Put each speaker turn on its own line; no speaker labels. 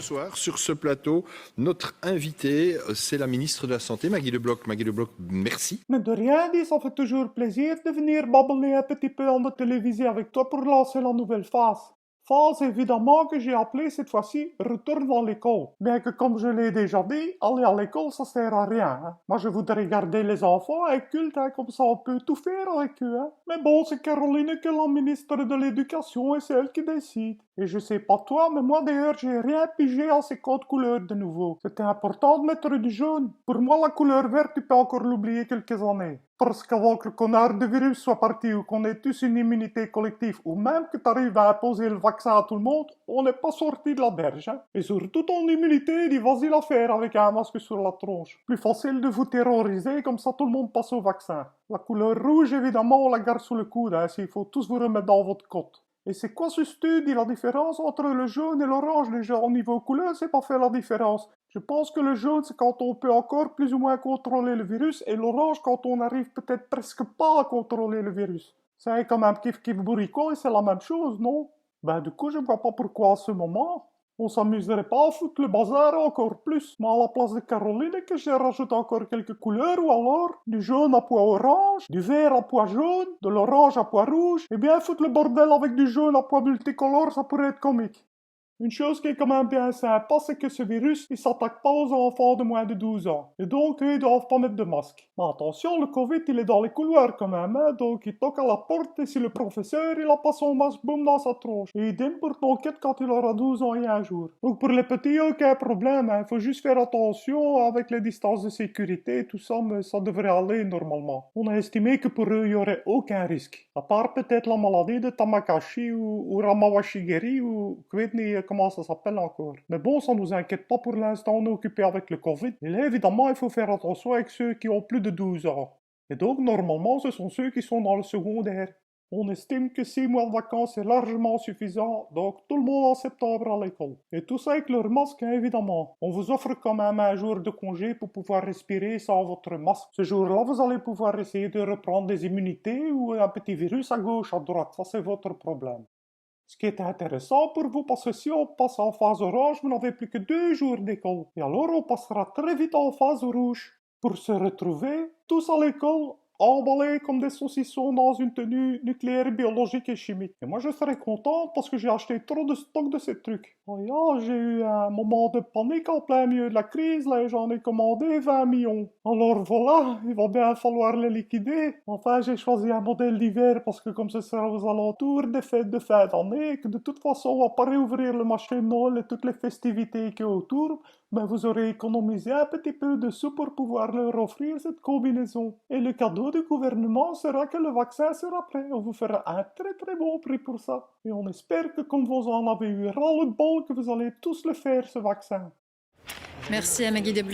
soir, sur ce plateau, notre invitée, c'est la ministre de la Santé, Maggie De Block. Maggie De Block, merci.
Mais de rien, dit, ça fait toujours plaisir de venir babbler un petit peu en de télévision avec toi pour lancer la nouvelle phase. Phase évidemment que j'ai appelée cette fois-ci retour dans l'école. Bien que comme je l'ai déjà dit, aller à l'école ça sert à rien. Hein. Moi je voudrais garder les enfants incultes, hein, comme ça on peut tout faire avec eux. Hein. Mais bon, c'est Caroline que la ministre de l'Éducation et c'est elle qui décide. Et je sais pas toi, mais moi d'ailleurs j'ai rien pigé à ces codes couleurs de nouveau. C'était important de mettre du jaune. Pour moi la couleur verte tu peux encore l'oublier quelques années. Parce qu'avant que le connard de virus soit parti ou qu'on ait tous une immunité collective ou même que tu arrives à imposer le vaccin à tout le monde, on n'est pas sorti de la berge. Hein. Et surtout ton immunité, dis vas-y la faire avec un masque sur la tronche. Plus facile de vous terroriser, comme ça tout le monde passe au vaccin. La couleur rouge, évidemment, on la garde sous le coude, hein, s'il faut tous vous remettre dans votre côte. Et c'est quoi ce studie, la différence entre le jaune et l'orange déjà au niveau couleur, c'est pas faire la différence. Je pense que le jaune, c'est quand on peut encore plus ou moins contrôler le virus, et l'orange quand on arrive peut-être presque pas à contrôler le virus. C'est comme un kiff-kiff bourricot et c'est la même chose, non? Ben du coup, je vois pas pourquoi à ce moment, on s'amuserait pas à foutre le bazar encore plus. Mais à la place de Caroline, que je rajoute encore quelques couleurs, ou alors du jaune à pois orange, du vert à pois jaune, de l'orange à pois rouge, et bien foutre le bordel avec du jaune à pois multicolore, ça pourrait être comique. Une chose qui est quand même bien sympa, c'est que ce virus, il s'attaque pas aux enfants de moins de 12 ans. Et donc, eux, ils doivent pas mettre de masque. Mais attention, le Covid, il est dans les couloirs quand même, hein, donc il toque à la porte et si le professeur, il a pas son masque, boum, dans sa tronche. Et idem pour ton kid quand il aura 12 ans et un jour. Donc pour les petits, aucun problème, hein, faut juste faire attention avec les distances de sécurité et tout ça, mais ça devrait aller normalement. On a estimé que pour eux, il y aurait aucun risque. À part peut-être la maladie de Tamakashi ou Ramawashigeri ou, je sais pas comment ça s'appelle encore. Mais bon, ça nous inquiète pas pour l'instant, on est occupé avec le Covid. Et là, évidemment, il faut faire attention avec ceux qui ont plus de 12 ans. Et donc, normalement, ce sont ceux qui sont dans le secondaire. On estime que 6 mois de vacances est largement suffisant, donc tout le monde en septembre à l'école. Et tout ça avec leur masque, hein, évidemment. On vous offre quand même un jour de congé pour pouvoir respirer sans votre masque. Ce jour-là, vous allez pouvoir essayer de reprendre des immunités ou un petit virus à gauche, à droite. Ça, c'est votre problème. Ce qui est intéressant pour vous, parce que si on passe en phase orange, vous n'avez plus que 2 jours d'école. Et alors on passera très vite en phase rouge. Pour se retrouver, tous à l'école, emballés comme des saucissons dans une tenue nucléaire, biologique et chimique. Et moi je serais content parce que j'ai acheté trop de stock de ces trucs. Oh yeah, j'ai eu un moment de panique en plein milieu de la crise, là, et j'en ai commandé 20 millions. Alors voilà, il va bien falloir les liquider. Enfin, j'ai choisi un modèle d'hiver parce que comme ce sera aux alentours des fêtes de fin d'année, et que de toute façon on va pas réouvrir le marché de Noël et toutes les festivités qui autour, ben vous aurez économisé un petit peu de sous pour pouvoir leur offrir cette combinaison. Et le cadeau du gouvernement sera que le vaccin sera prêt. On vous fera un très très bon prix pour ça. Et on espère que comme vous en avez eu ras le bol, que vous allez tous le faire ce vaccin.
Merci à Maggie Desblocs.